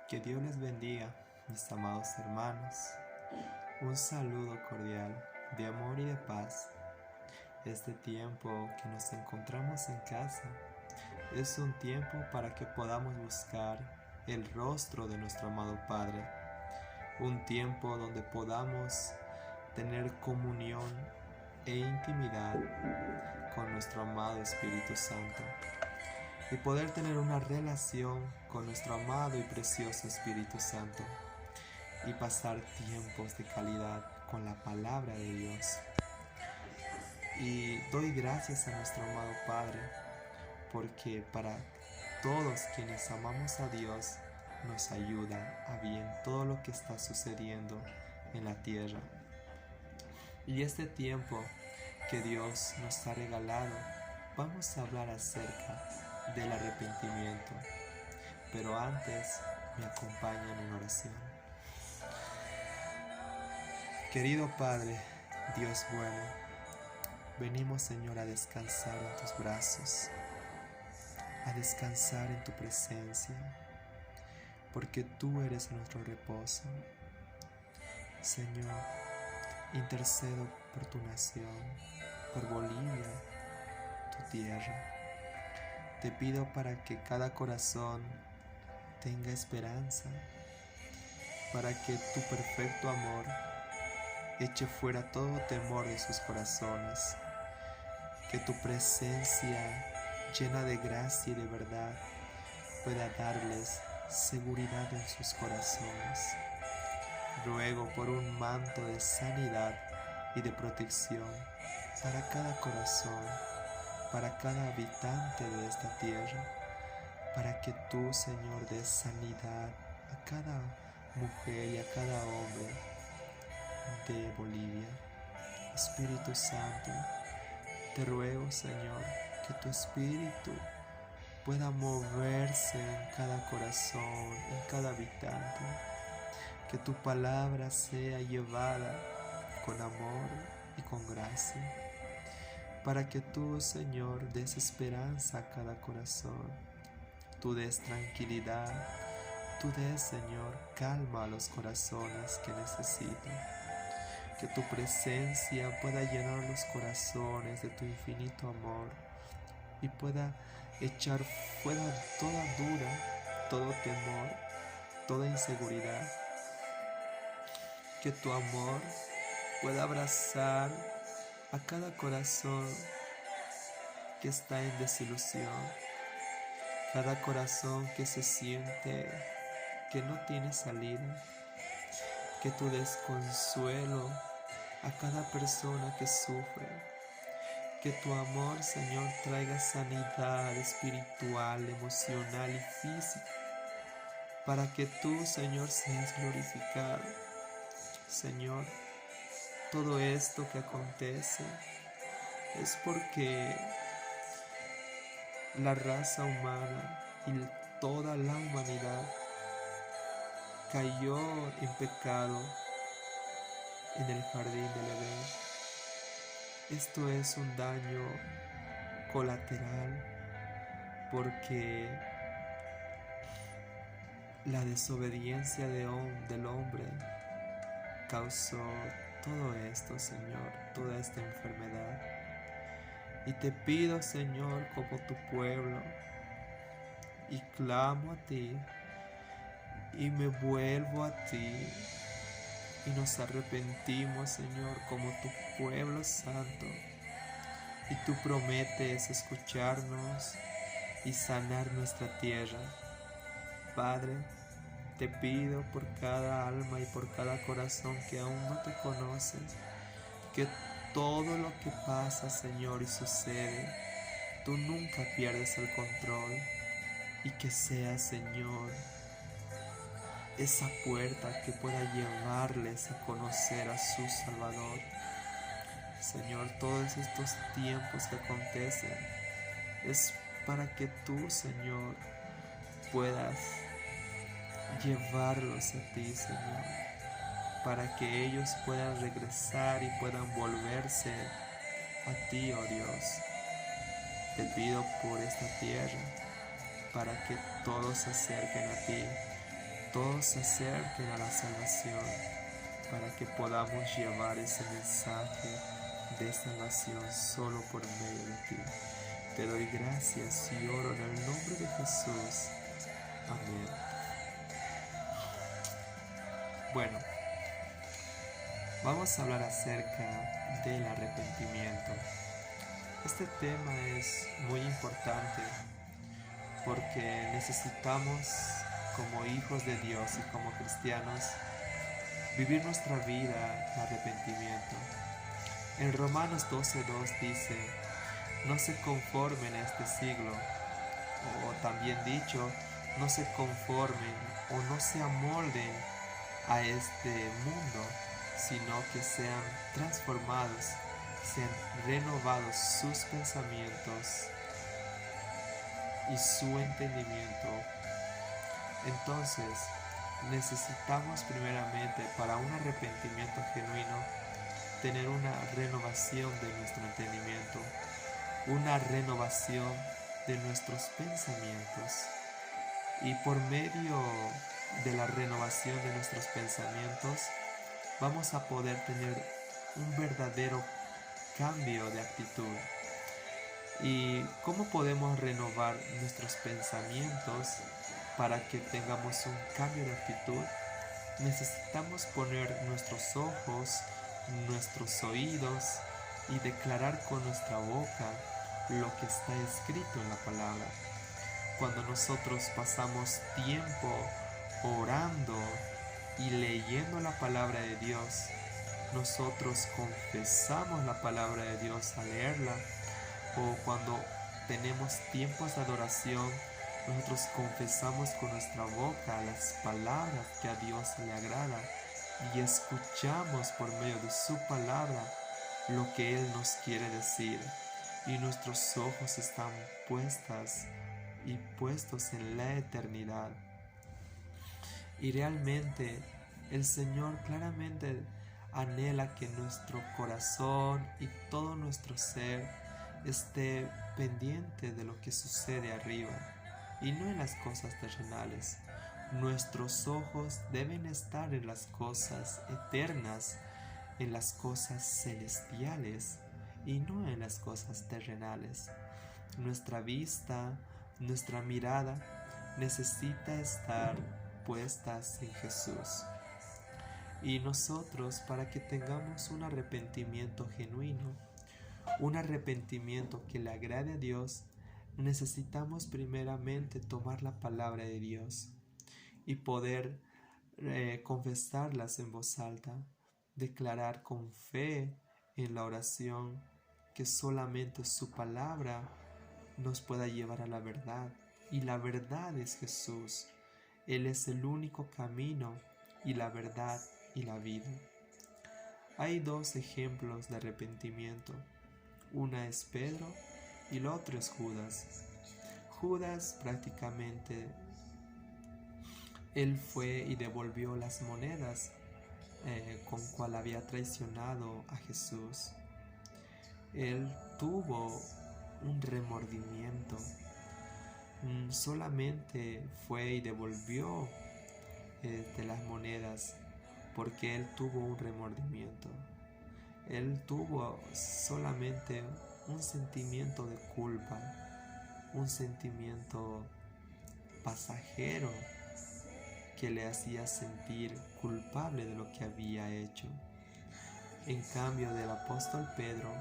Que Dios les bendiga, mis amados hermanos. Un saludo cordial de amor y de paz. Este tiempo que nos encontramos en casa es un tiempo para que podamos buscar el rostro de nuestro amado Padre. Un tiempo donde podamos tener comunión e intimidad con nuestro amado Espíritu Santo y poder tener una relación con nuestro amado y precioso Espíritu Santo y pasar tiempos de calidad con la palabra de Dios. Y doy gracias a nuestro amado Padre porque para todos quienes amamos a Dios nos ayuda a bien todo lo que está sucediendo en la tierra. Y este tiempo que Dios nos ha regalado, vamos a hablar acerca del arrepentimiento. Pero antes me acompañan en oración. Querido Padre, Dios bueno, venimos, Señor, a descansar en tus brazos, a descansar en tu presencia, porque tú eres nuestro reposo. Señor, intercedo por tu nación, por Bolivia, tu tierra. Te pido para que cada corazón tenga esperanza, para que tu perfecto amor eche fuera todo temor de sus corazones, que tu presencia llena de gracia y de verdad pueda darles seguridad en sus corazones. Ruego por un manto de sanidad y de protección para cada corazón, para cada habitante de esta tierra, para que tú, Señor, des sanidad a cada mujer y a cada hombre de Bolivia. Espíritu Santo, te ruego, Señor, que tu Espíritu pueda moverse en cada corazón, en cada habitante, que tu palabra sea llevada con amor y con gracia, para que tú, Señor, des esperanza a cada corazón, tú des tranquilidad, tú des, Señor, calma a los corazones que necesitan. Que tu presencia pueda llenar los corazones de tu infinito amor y pueda echar fuera toda duda, todo temor, toda inseguridad. Que tu amor pueda abrazar a cada corazón que está en desilusión, cada corazón que se siente que no tiene salida. Que tú des consuelo a cada persona que sufre. Que tu amor, Señor, traiga sanidad espiritual, emocional y física, para que tú, Señor, seas glorificado. Señor, todo esto que acontece es porque la raza humana y toda la humanidad cayó en pecado en el jardín del Edén. Esto es un daño colateral porque la desobediencia del hombre causó todo esto, Señor, toda esta enfermedad. Y te pido, Señor, como tu pueblo, y clamo a ti, y me vuelvo a ti, y nos arrepentimos, Señor, como tu pueblo santo. Y tú prometes escucharnos y sanar nuestra tierra. Padre, te pido por cada alma y por cada corazón que aún no te conoce, que todo lo que pasa, Señor, y sucede, tú nunca pierdes el control, y que sea, Señor, esa puerta que pueda llevarles a conocer a su Salvador. Señor, todos estos tiempos que acontecen es para que tú, Señor, puedas llevarlos a ti, Señor, para que ellos puedan regresar y puedan volverse a ti, oh Dios. Te pido por esta tierra, para que todos se acerquen a ti, todos se acerquen a la salvación, para que podamos llevar ese mensaje de salvación solo por medio de ti. Te doy gracias y oro en el nombre de Jesús. Amén. Bueno, vamos a hablar acerca del arrepentimiento. Este tema es muy importante porque necesitamos, como hijos de Dios y como cristianos, vivir nuestra vida en arrepentimiento. En Romanos 12:2 dice: no se conformen a este siglo, o también dicho, no se conformen o no se amolden a este mundo, sino que sean transformados, sean renovados sus pensamientos y su entendimiento. Entonces, necesitamos primeramente, para un arrepentimiento genuino, tener una renovación de nuestro entendimiento, una renovación de nuestros pensamientos. Y por medio de la renovación de nuestros pensamientos, vamos a poder tener un verdadero cambio de actitud. ¿Y cómo podemos renovar nuestros pensamientos para que tengamos un cambio de actitud? Necesitamos poner nuestros ojos, nuestros oídos y declarar con nuestra boca lo que está escrito en la palabra. Cuando nosotros pasamos tiempo orando y leyendo la palabra de Dios, nosotros confesamos la palabra de Dios al leerla, o cuando tenemos tiempos de adoración, nosotros confesamos con nuestra boca las palabras que a Dios le agrada y escuchamos por medio de su palabra lo que Él nos quiere decir, y nuestros ojos están puestos en la eternidad. Y realmente el Señor claramente anhela que nuestro corazón y todo nuestro ser esté pendiente de lo que sucede arriba y no en las cosas terrenales. Nuestros ojos deben estar en las cosas eternas, en las cosas celestiales y no en las cosas terrenales. Nuestra vista, nuestra mirada necesita estar puestas en Jesús. Y nosotros, para que tengamos un arrepentimiento genuino, un arrepentimiento que le agrade a Dios, necesitamos primeramente tomar la palabra de Dios y poder confesarlas en voz alta, declarar con fe en la oración que solamente su palabra nos pueda llevar a la verdad, y la verdad es Jesús. Él es el único camino y la verdad y la vida. Hay dos ejemplos de arrepentimiento. Una es Pedro y el otro es Judas. Judas prácticamente él fue y devolvió las monedas con cual había traicionado a Jesús. Él tuvo un remordimiento. Solamente fue y devolvió las monedas porque él tuvo un remordimiento. Él tuvo solamente un sentimiento de culpa, un sentimiento pasajero que le hacía sentir culpable de lo que había hecho. En cambio del apóstol Pedro,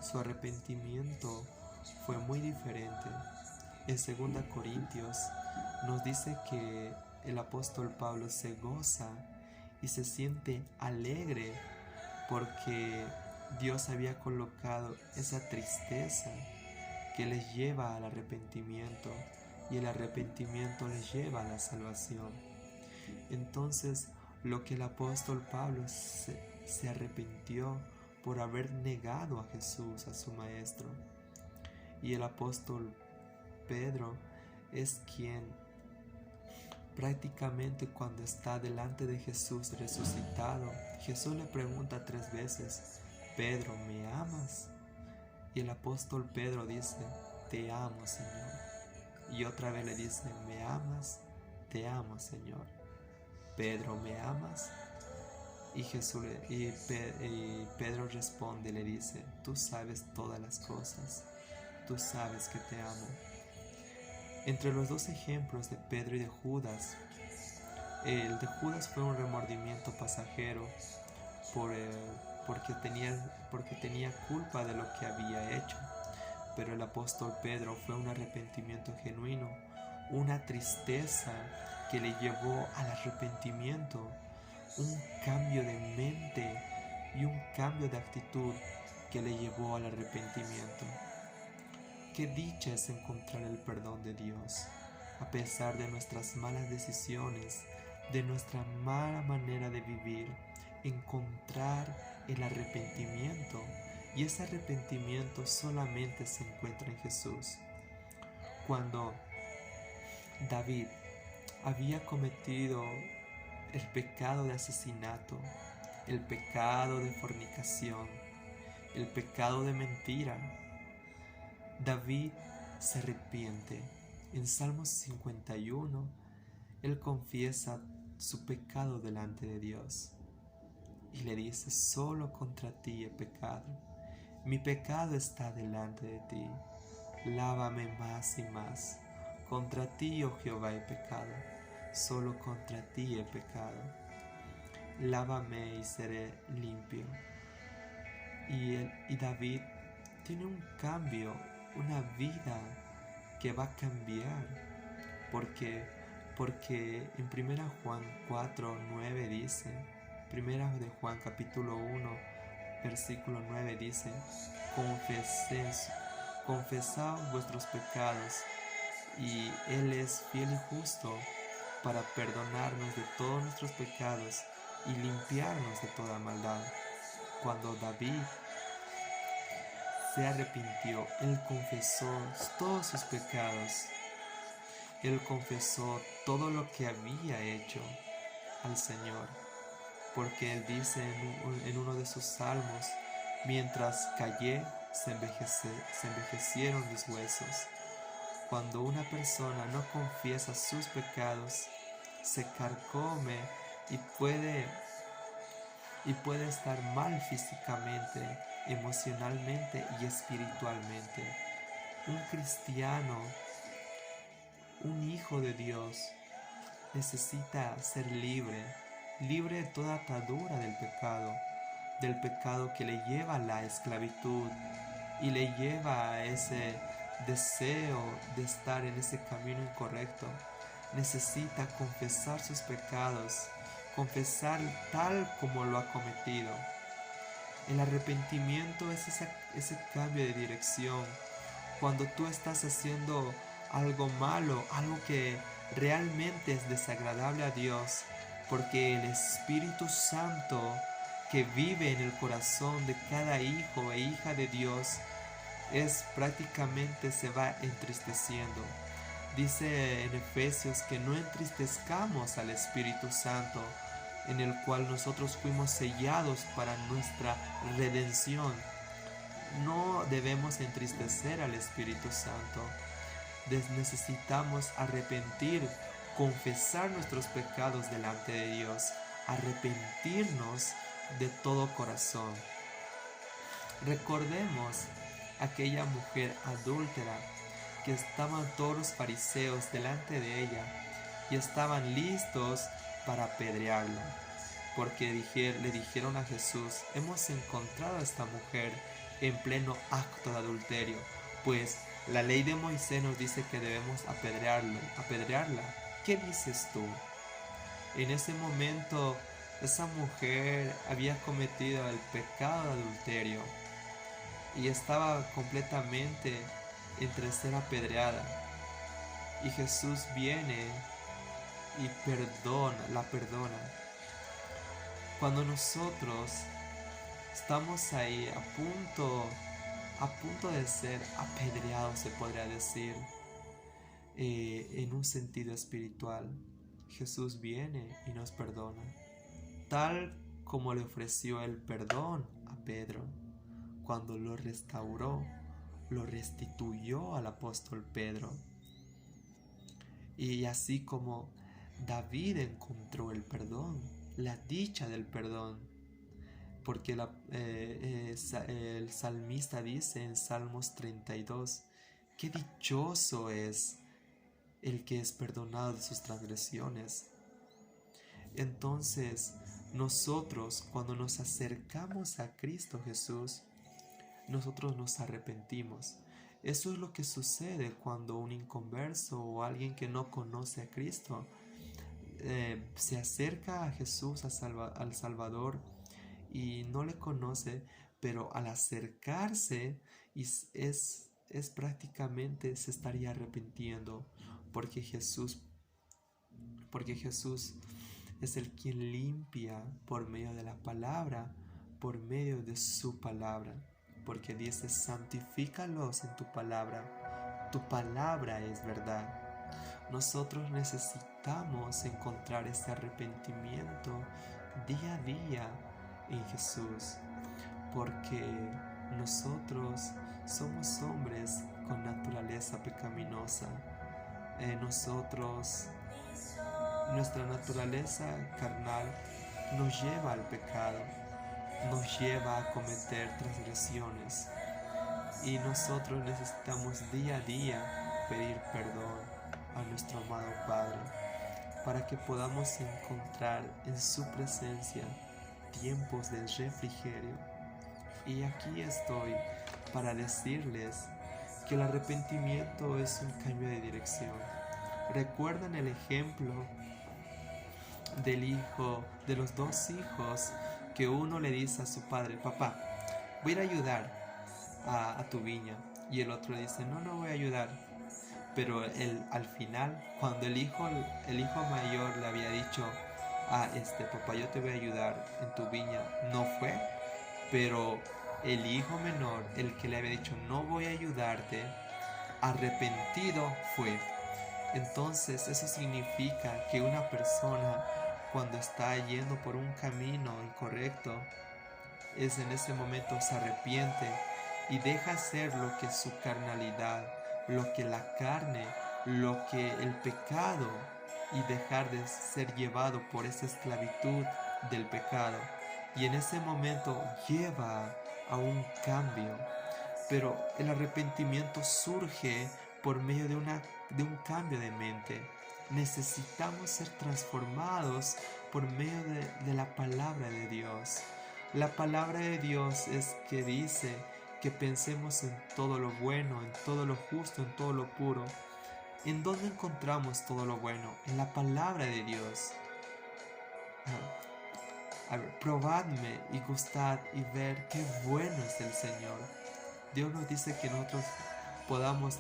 su arrepentimiento fue muy diferente. En 2 Corintios nos dice que el apóstol Pablo se goza y se siente alegre porque Dios había colocado esa tristeza que les lleva al arrepentimiento, y el arrepentimiento les lleva a la salvación. Entonces, lo que el apóstol Pablo se arrepintió por haber negado a Jesús, a su maestro, y el apóstol Pedro es quien prácticamente cuando está delante de Jesús resucitado, Jesús le pregunta 3 veces: Pedro, ¿me amas? Y el apóstol Pedro dice: te amo, Señor. Y otra vez le dice: ¿me amas? Te amo, Señor. Pedro, ¿me amas? Y Pedro responde, le dice, tú sabes todas las cosas, tú sabes que te amo. Entre los dos ejemplos de Pedro y de Judas, el de Judas fue un remordimiento pasajero porque tenía culpa de lo que había hecho, pero el apóstol Pedro fue un arrepentimiento genuino, una tristeza que le llevó al arrepentimiento, un cambio de mente y un cambio de actitud que le llevó al arrepentimiento. Qué dicha es encontrar el perdón de Dios, a pesar de nuestras malas decisiones, de nuestra mala manera de vivir, encontrar el arrepentimiento, y ese arrepentimiento solamente se encuentra en Jesús. Cuando David había cometido el pecado de asesinato, el pecado de fornicación, el pecado de mentira, David se arrepiente. En Salmos 51, él confiesa su pecado delante de Dios y le dice, solo contra ti he pecado, mi pecado está delante de ti, lávame más y más, contra ti, oh Jehová, he pecado, solo contra ti he pecado, lávame y seré limpio. Y David tiene un cambio, una vida que va a cambiar, porque en 1 Juan 4:9 dice, 1 de Juan capítulo 1 versículo 9 dice, confesad vuestros pecados, y Él es fiel y justo para perdonarnos de todos nuestros pecados y limpiarnos de toda maldad. Cuando David se arrepintió, él confesó todos sus pecados, él confesó todo lo que había hecho al Señor, porque él dice en uno de sus salmos, mientras callé se envejecieron mis huesos. Cuando una persona no confiesa sus pecados, se carcome y puede estar mal físicamente, emocionalmente y espiritualmente. Un cristiano, un hijo de Dios, necesita ser libre de toda atadura del pecado que le lleva a la esclavitud y le lleva a ese deseo de estar en ese camino incorrecto. Necesita confesar sus pecados, confesar tal como lo ha cometido. El arrepentimiento es ese cambio de dirección. Cuando tú estás haciendo algo malo, algo que realmente es desagradable a Dios, porque el Espíritu Santo que vive en el corazón de cada hijo e hija de Dios prácticamente se va entristeciendo. Dice en Efesios que no entristezcamos al Espíritu Santo, en el cual nosotros fuimos sellados para nuestra redención. No debemos entristecer al Espíritu Santo. Necesitamos arrepentir, confesar nuestros pecados delante de Dios, arrepentirnos de todo corazón. Recordemos aquella mujer adúltera que estaban todos los fariseos delante de ella y estaban listos para apedrearla, porque le dijeron a Jesús, hemos encontrado a esta mujer en pleno acto de adulterio, pues la ley de Moisés nos dice que debemos apedrearla. ¿Qué dices tú? En ese momento esa mujer había cometido el pecado de adulterio y estaba completamente entre ser apedreada, y Jesús viene y la perdona. Cuando nosotros estamos ahí a punto de ser apedreados, se podría decir, en un sentido espiritual, Jesús viene y nos perdona, tal como le ofreció el perdón a Pedro cuando lo restauró, lo restituyó al apóstol Pedro. Y así como David encontró el perdón, la dicha del perdón, porque el salmista dice en Salmos 32, qué dichoso es el que es perdonado de sus transgresiones. Entonces, nosotros cuando nos acercamos a Cristo Jesús, nosotros nos arrepentimos. Eso es lo que sucede cuando un inconverso o alguien que no conoce a Cristo se acerca a Jesús, al Salvador, y no le conoce, pero al acercarse es prácticamente se estaría arrepintiendo, porque Jesús, porque Jesús es el quien limpia por medio de la palabra, por medio de su palabra, porque dice, santifícalos en tu palabra es verdad. Nosotros necesitamos encontrar ese arrepentimiento día a día en Jesús, porque nosotros somos hombres con naturaleza pecaminosa. Nuestra naturaleza carnal nos lleva al pecado, nos lleva a cometer transgresiones, y nosotros necesitamos día a día pedir perdón a nuestro amado Padre, para que podamos encontrar en su presencia tiempos de refrigerio. Y aquí estoy para decirles que el arrepentimiento es un cambio de dirección. ¿Recuerdan el ejemplo de los dos hijos, que uno le dice a su padre, papá, voy a ir a ayudar a tu viña, y el otro le dice, no voy a ayudar? Pero al final, cuando el hijo mayor le había dicho, papá, yo te voy a ayudar en tu viña, no fue, pero el hijo menor, el que le había dicho, no voy a ayudarte, arrepentido fue. Entonces eso significa que una persona, cuando está yendo por un camino incorrecto, en ese momento se arrepiente y deja hacer lo que su carnalidad, lo que la carne, lo que el pecado, y dejar de ser llevado por esa esclavitud del pecado. Y en ese momento lleva a un cambio. Pero el arrepentimiento surge por medio de un cambio de mente. Necesitamos ser transformados por medio de la palabra de Dios. La palabra de Dios es que dice que pensemos en todo lo bueno, en todo lo justo, en todo lo puro. ¿En dónde encontramos todo lo bueno? En la palabra de Dios. Probadme y gustad y ver qué bueno es el Señor. Dios nos dice que nosotros podamos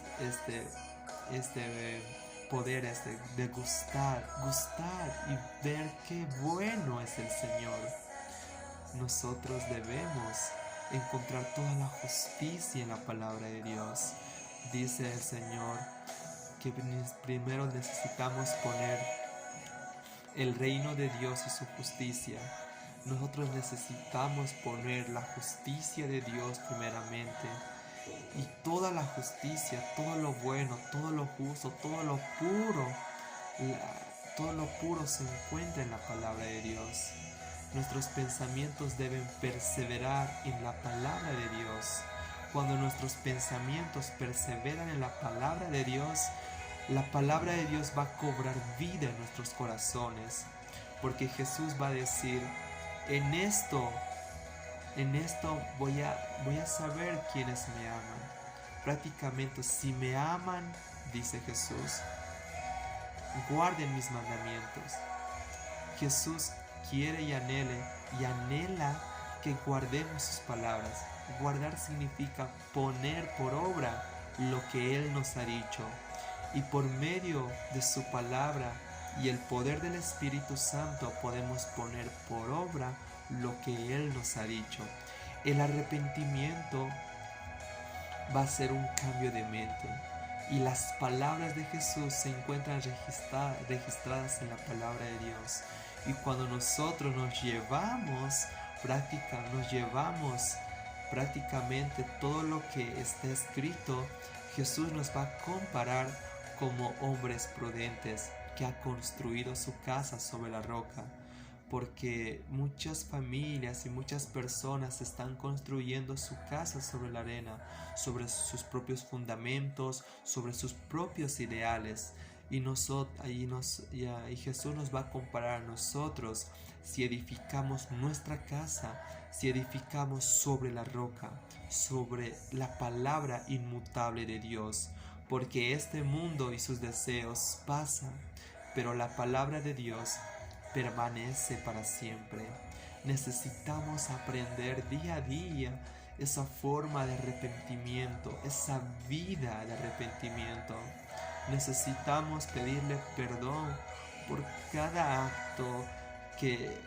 poder degustar, gustar y ver qué bueno es el Señor. Nosotros debemos encontrar toda la justicia en la palabra de Dios. Dice el Señor que primero necesitamos poner el reino de Dios y su justicia. Nosotros necesitamos poner la justicia de Dios primeramente, y toda la justicia, todo lo bueno, todo lo justo, todo lo puro se encuentra en la palabra de Dios. Nuestros pensamientos deben perseverar en la palabra de Dios. Cuando nuestros pensamientos perseveran en la palabra de Dios, la palabra de Dios va a cobrar vida en nuestros corazones, porque Jesús va a decir, en esto voy a saber quiénes me aman. Prácticamente, si me aman, dice Jesús, guarden mis mandamientos. Jesús quiere y anhela que guardemos sus palabras. Guardar significa poner por obra lo que Él nos ha dicho, y por medio de su palabra y el poder del Espíritu Santo podemos poner por obra lo que Él nos ha dicho. El arrepentimiento va a ser un cambio de mente, y las palabras de Jesús se encuentran registradas en la palabra de Dios. Y cuando nosotros nos llevamos prácticamente todo lo que está escrito, Jesús nos va a comparar como hombres prudentes que ha construido su casa sobre la roca, porque muchas familias y muchas personas están construyendo su casa sobre la arena, sobre sus propios fundamentos, sobre sus propios ideales. Y Jesús nos va a comparar a nosotros si edificamos nuestra casa, si edificamos sobre la roca, sobre la palabra inmutable de Dios, porque este mundo y sus deseos pasan, pero la palabra de Dios permanece para siempre. Necesitamos aprender día a día esa forma de arrepentimiento, esa vida de arrepentimiento. Necesitamos pedirle perdón por cada acto que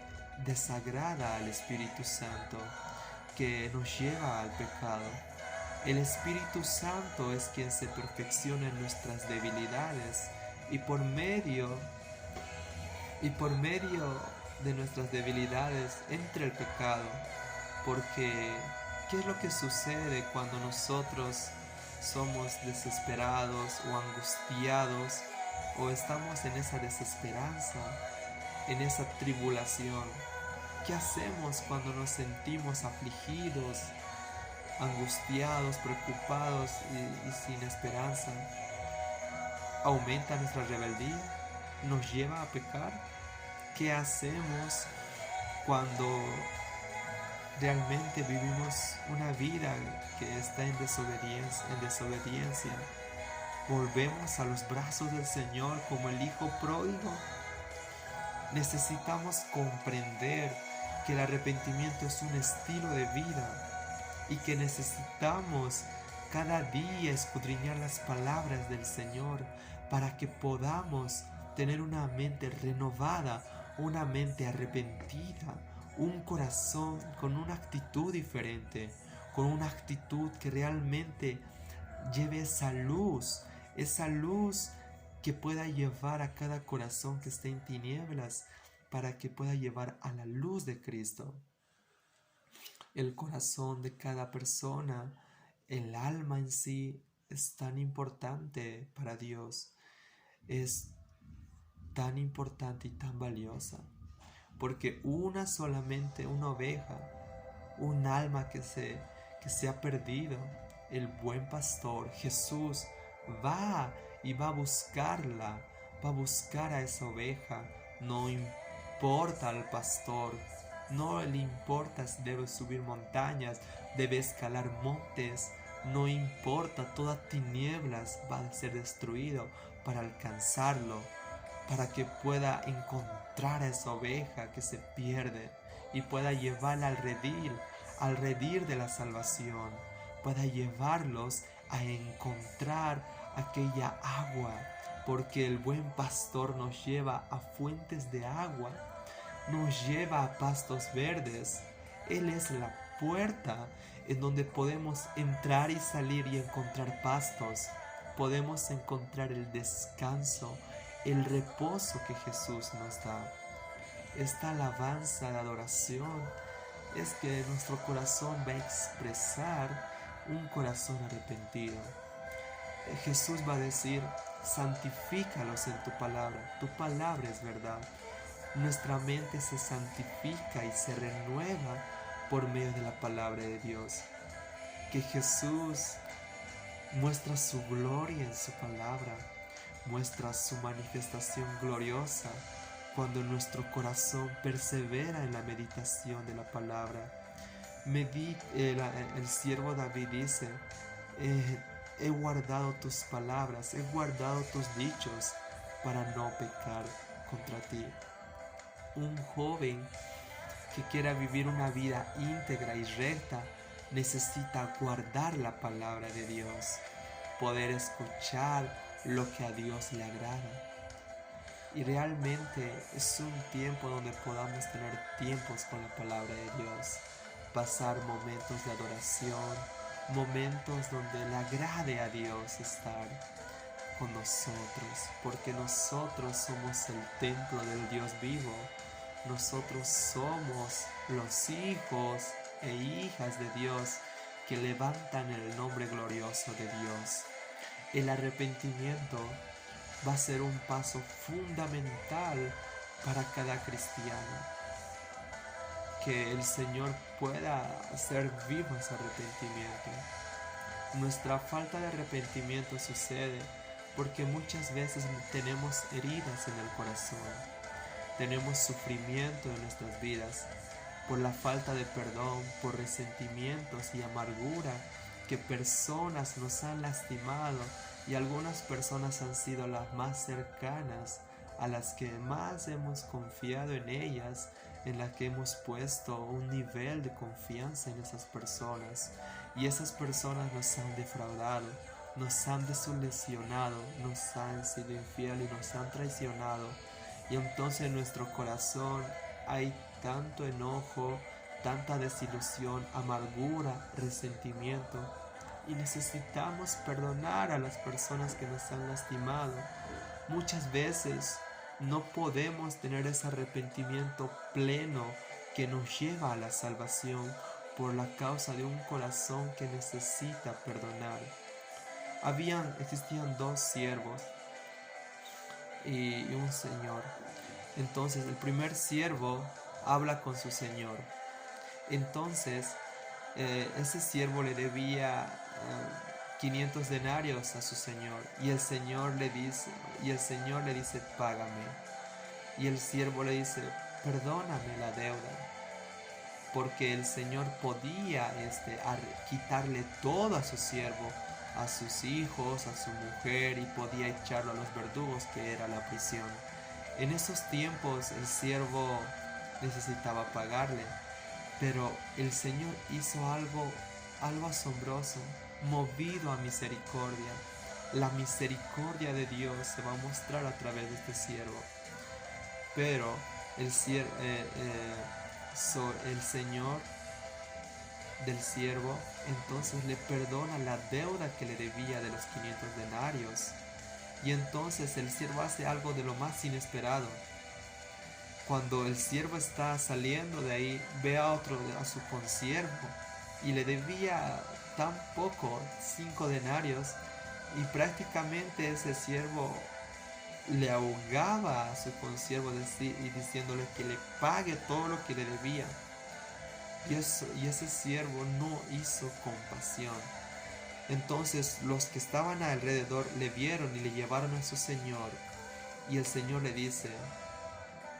desagrada al Espíritu Santo, que nos lleva al pecado. El Espíritu Santo es quien se perfecciona en nuestras debilidades y por medio de nuestras debilidades entra el pecado. Porque ¿qué es lo que sucede cuando nosotros somos desesperados o angustiados o estamos en esa desesperanza, en esa tribulación? ¿Qué hacemos cuando nos sentimos afligidos, angustiados, preocupados y sin esperanza? ¿Aumenta nuestra rebeldía? ¿Nos lleva a pecar? ¿Qué hacemos cuando realmente vivimos una vida que está en desobediencia? ¿Volvemos a los brazos del Señor como el hijo pródigo? Necesitamos comprender que el arrepentimiento es un estilo de vida y que necesitamos cada día escudriñar las palabras del Señor para que podamos tener una mente renovada, una mente arrepentida, un corazón con una actitud diferente, con una actitud que realmente lleve esa luz que pueda llevar a cada corazón que esté en tinieblas, para que pueda llevar a la luz de Cristo. El corazón de cada persona, el alma en sí, es tan importante para Dios, es tan importante y tan valiosa, porque solamente una oveja, un alma que se ha perdido, el buen pastor Jesús va a buscarla, va a buscar a esa oveja. No importa al pastor, no le importa si debe subir montañas, debe escalar montes, no importa, todas tinieblas van a ser destruido para alcanzarlo, para que pueda encontrar a esa oveja que se pierde y pueda llevarla al redil de la salvación, pueda llevarlos a encontrar aquella agua, porque el buen pastor nos lleva a fuentes de agua, nos lleva a pastos verdes. Él es la puerta en donde podemos entrar y salir y encontrar pastos, podemos encontrar el descanso, el reposo que Jesús nos da. Esta alabanza de adoración es que nuestro corazón va a expresar un corazón arrepentido. Jesús va a decir: santifícalos en tu palabra es verdad. Nuestra mente se santifica y se renueva por medio de la palabra de Dios. Que Jesús muestra su gloria en su palabra, muestra su manifestación gloriosa cuando nuestro corazón persevera en la meditación de la palabra. El siervo David dice: he guardado tus palabras, he guardado tus dichos para no pecar contra ti. Un joven que quiera vivir una vida íntegra y recta necesita guardar la palabra de Dios, poder escuchar lo que a Dios le agrada. Y realmente es un tiempo donde podamos tener tiempos con la palabra de Dios, pasar momentos de adoración, momentos donde le agrade a Dios estar con nosotros, porque nosotros somos el templo del Dios vivo. Nosotros somos los hijos e hijas de Dios que levantan el nombre glorioso de Dios. El arrepentimiento va a ser un paso fundamental para cada cristiano. Que el Señor pueda hacer vivo ese arrepentimiento. Nuestra falta de arrepentimiento sucede porque muchas veces tenemos heridas en el corazón, tenemos sufrimiento en nuestras vidas por la falta de perdón, por resentimientos y amargura que personas nos han lastimado, y algunas personas han sido las más cercanas, a las que más hemos confiado en ellas, en las que hemos puesto un nivel de confianza en esas personas, y esas personas nos han defraudado, nos han desilusionado, nos han sido infieles y nos han traicionado. Y entonces en nuestro corazón hay tanto enojo, tanta desilusión, amargura, resentimiento, y necesitamos perdonar a las personas que nos han lastimado. Muchas veces no podemos tener ese arrepentimiento pleno que nos lleva a la salvación por la causa de un corazón que necesita perdonar. Existían dos siervos y un señor. Entonces el primer siervo habla con su señor. Entonces ese siervo le debía 500 denarios a su señor, y el señor le dice págame. Y el siervo le dice perdóname la deuda, porque el señor podía quitarle todo a su siervo, a sus hijos, a su mujer, y podía echarlo a los verdugos, que era la prisión. En esos tiempos el siervo necesitaba pagarle, pero el Señor hizo algo asombroso, movido a misericordia. La misericordia de Dios se va a mostrar a través de este siervo. Pero el Señor del siervo entonces le perdona la deuda que le debía de los 500 denarios. Y entonces el siervo hace algo de lo más inesperado. Cuando el siervo está saliendo de ahí, ve a su consiervo, y le debía tan poco, 5 denarios, y prácticamente ese siervo le ahogaba a su consiervo y diciéndole que le pague todo lo que le debía. Y ese siervo no hizo compasión. Entonces los que estaban alrededor le vieron y le llevaron a su señor, y el Señor le dice: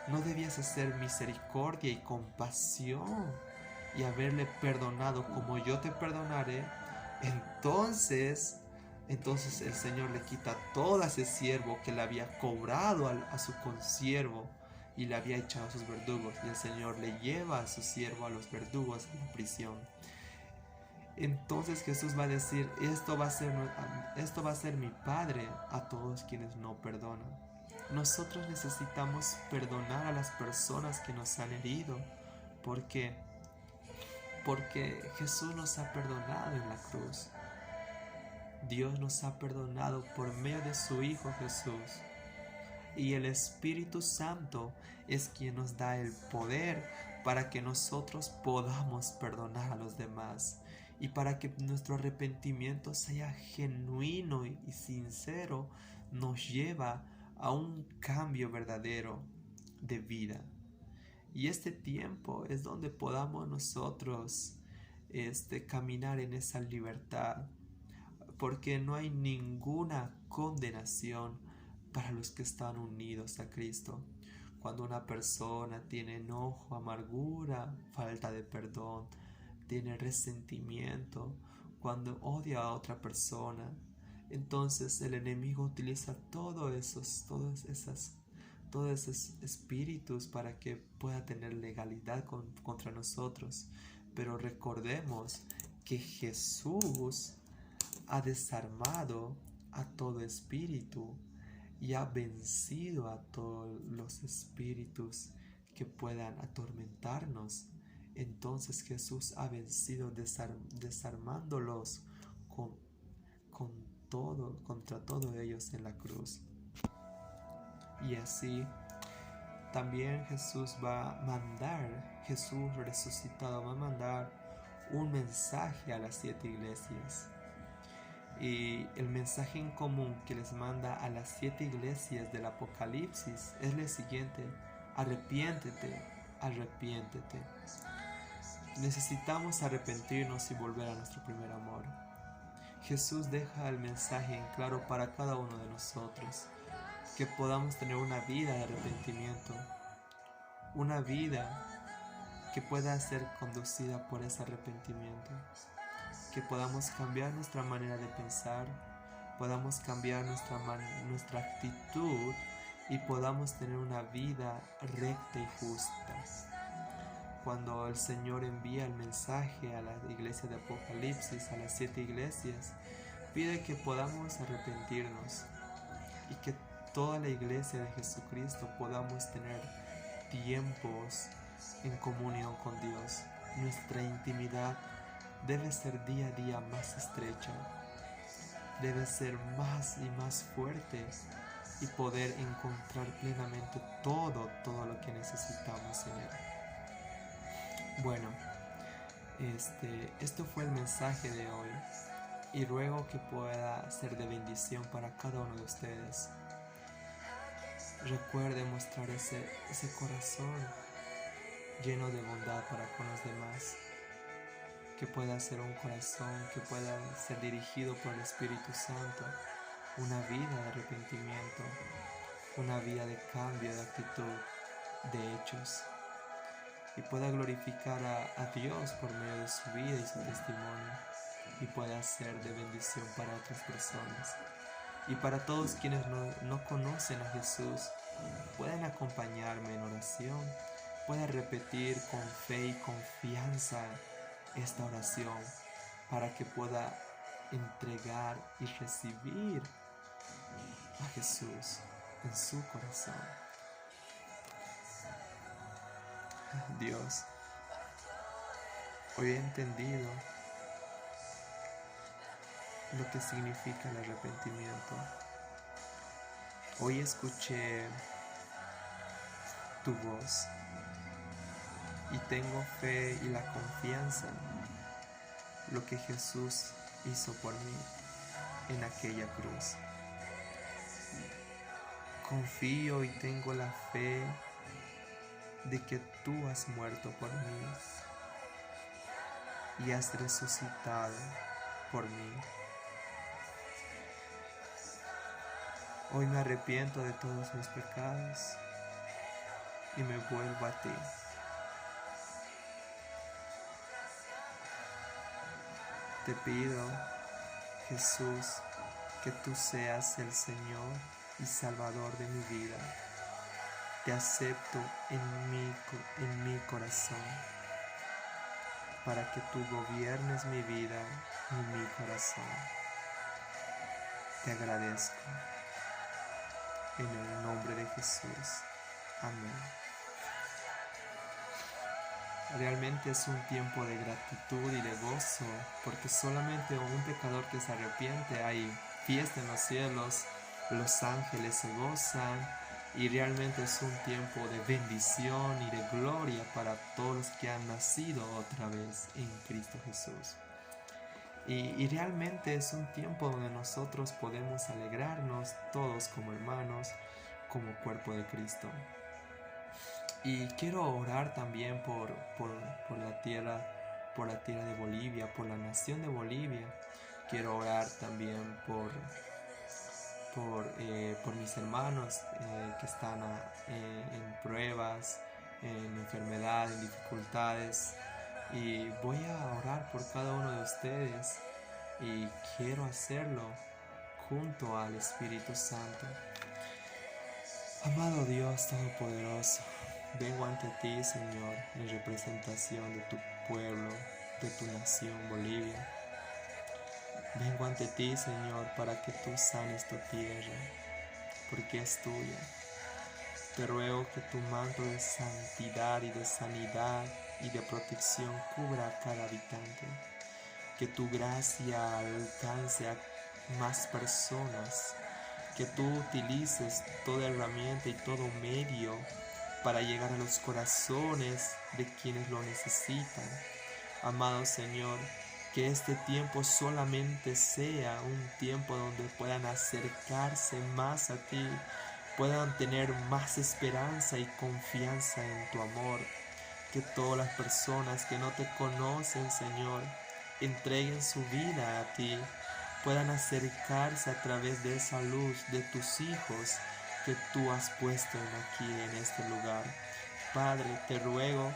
¿no debías hacer misericordia y compasión y haberle perdonado como yo te perdonaré? Entonces el Señor le quita todo a ese siervo que le había cobrado a su consiervo y le había echado a sus verdugos, y el Señor le lleva a su siervo a los verdugos en la prisión. Entonces Jesús va a decir: esto va a ser mi Padre a todos quienes no perdonan. Nosotros necesitamos perdonar a las personas que nos han herido. ¿Por qué? Porque Jesús nos ha perdonado en la cruz. Dios nos ha perdonado por medio de su Hijo Jesús. Y el Espíritu Santo es quien nos da el poder para que nosotros podamos perdonar a los demás, y para que nuestro arrepentimiento sea genuino y sincero, nos lleva a un cambio verdadero de vida. Y este tiempo es donde podamos nosotros caminar en esa libertad, porque no hay ninguna condenación para los que están unidos a Cristo. Cuando una persona tiene enojo, amargura, falta de perdón, tiene resentimiento, cuando odia a otra persona, entonces el enemigo utiliza todos esos espíritus para que pueda tener legalidad contra nosotros. Pero recordemos que Jesús ha desarmado a todo espíritu y ha vencido a todos los espíritus que puedan atormentarnos. Entonces Jesús ha vencido desarmándolos contra todos ellos en la cruz. Y así también Jesús resucitado va a mandar un mensaje a las 7 iglesias. Y el mensaje en común que les manda a las 7 iglesias del Apocalipsis es el siguiente: arrepiéntete, arrepiéntete. Necesitamos arrepentirnos y volver a nuestro primer amor. Jesús deja el mensaje en claro para cada uno de nosotros, que podamos tener una vida de arrepentimiento, una vida que pueda ser conducida por ese arrepentimiento, que podamos cambiar nuestra manera de pensar, podamos cambiar nuestra actitud y podamos tener una vida recta y justa. Cuando el Señor envía el mensaje a la iglesia de Apocalipsis, a las 7 iglesias, pide que podamos arrepentirnos y que toda la iglesia de Jesucristo podamos tener tiempos en comunión con Dios. Nuestra intimidad debe ser día a día más estrecha, debe ser más y más fuerte y poder encontrar plenamente todo lo que necesitamos en Él. Bueno, esto fue el mensaje de hoy y ruego que pueda ser de bendición para cada uno de ustedes. Recuerde mostrar ese corazón lleno de bondad para con los demás, que pueda ser un corazón que pueda ser dirigido por el Espíritu Santo, una vida de arrepentimiento, una vida de cambio de actitud, de hechos, y pueda glorificar a Dios por medio de su vida y su testimonio, y pueda ser de bendición para otras personas. Y para todos quienes no conocen a Jesús, pueden acompañarme en oración, pueden repetir con fe y confianza esta oración para que pueda entregar y recibir a Jesús en su corazón. Dios, hoy he entendido lo que significa el arrepentimiento. Hoy escuché tu voz y tengo fe y la confianza en lo que Jesús hizo por mí en aquella cruz. Confío y tengo la fe de que tú has muerto por mí y has resucitado por mí. Hoy me arrepiento de todos mis pecados y me vuelvo a ti. Te pido, Jesús, que tú seas el Señor y Salvador de mi vida. Te acepto en mi corazón, para que tú gobiernes mi vida y mi corazón. Te agradezco. En el nombre de Jesús. Amén. Realmente es un tiempo de gratitud y de gozo, porque solamente un pecador que se arrepiente hay fiesta en los cielos, los ángeles se gozan, y realmente es un tiempo de bendición y de gloria para todos los que han nacido otra vez en Cristo Jesús. Y realmente es un tiempo donde nosotros podemos alegrarnos todos como hermanos, como cuerpo de Cristo. Y quiero orar también por la tierra de Bolivia, por la nación de Bolivia. Quiero orar también por mis hermanos que están en pruebas, en enfermedad, en dificultades. Y voy a orar por cada uno de ustedes y quiero hacerlo junto al Espíritu Santo. Amado Dios Todopoderoso, vengo ante ti, Señor, en representación de tu pueblo, de tu nación Bolivia. Vengo ante ti, Señor, para que tú sanes tu tierra, porque es tuya. Te ruego que tu manto de santidad y de sanidad y de protección cubra a cada habitante, que tu gracia alcance a más personas, que tú utilices toda herramienta y todo medio para llegar a los corazones de quienes lo necesitan. Amado Señor, Que este tiempo solamente sea un tiempo donde puedan acercarse más a ti, puedan tener más esperanza y confianza en tu amor. Que todas las personas que no te conocen, Señor, entreguen su vida a ti, puedan acercarse a través de esa luz de tus hijos que tú has puesto aquí en este lugar. Padre, te ruego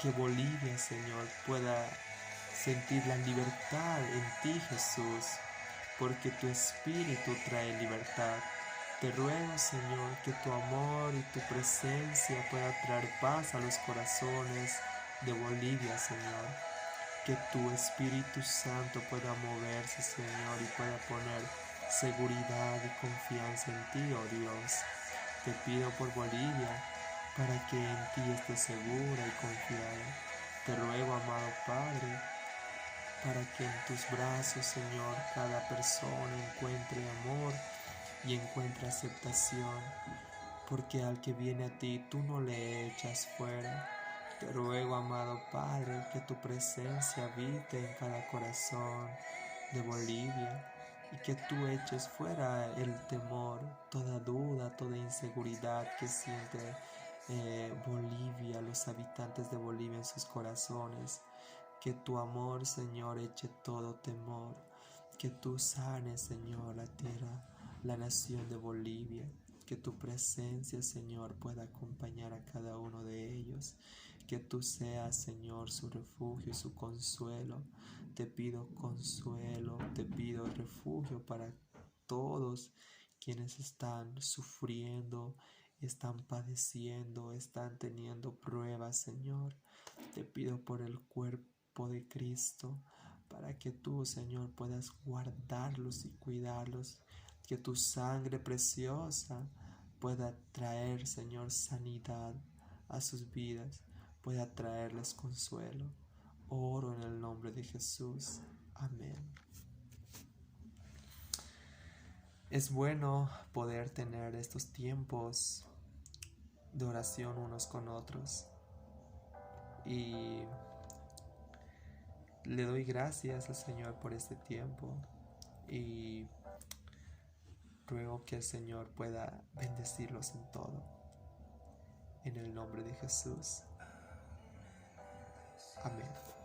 que Bolivia, Señor, pueda sentir la libertad en ti, Jesús, porque tu espíritu trae libertad. Te ruego, Señor, que tu amor y tu presencia pueda traer paz a los corazones de Bolivia, Señor. Que tu Espíritu Santo pueda moverse, Señor, y pueda poner seguridad y confianza en ti, oh Dios. Te pido por Bolivia, para que en ti esté segura y confiada. Te ruego, amado Padre, para que en tus brazos, Señor, cada persona encuentre amor y encuentre aceptación, porque al que viene a ti tú no le echas fuera. Te ruego, amado Padre, que tu presencia habite en cada corazón de Bolivia y que tú eches fuera el temor, toda duda, toda inseguridad que siente Bolivia, los habitantes de Bolivia en sus corazones. Que tu amor, Señor, eche todo temor. Que tú sanes, Señor, la tierra, la nación de Bolivia. Que tu presencia, Señor, pueda acompañar a cada uno de ellos. Que tú seas, Señor, su refugio y su consuelo. Te pido consuelo, te pido refugio para todos quienes están sufriendo, están padeciendo, están teniendo pruebas, Señor. Te pido por el cuerpo de Cristo, para que tú, Señor, puedas guardarlos y cuidarlos. Que tu sangre preciosa pueda traer, Señor, sanidad a sus vidas, pueda traerles consuelo. Oro en el nombre de Jesús. Amén. Es bueno poder tener estos tiempos de oración unos con otros. Y le doy gracias al Señor por este tiempo. Y ruego que el Señor pueda bendecirlos en todo. En el nombre de Jesús. Amén.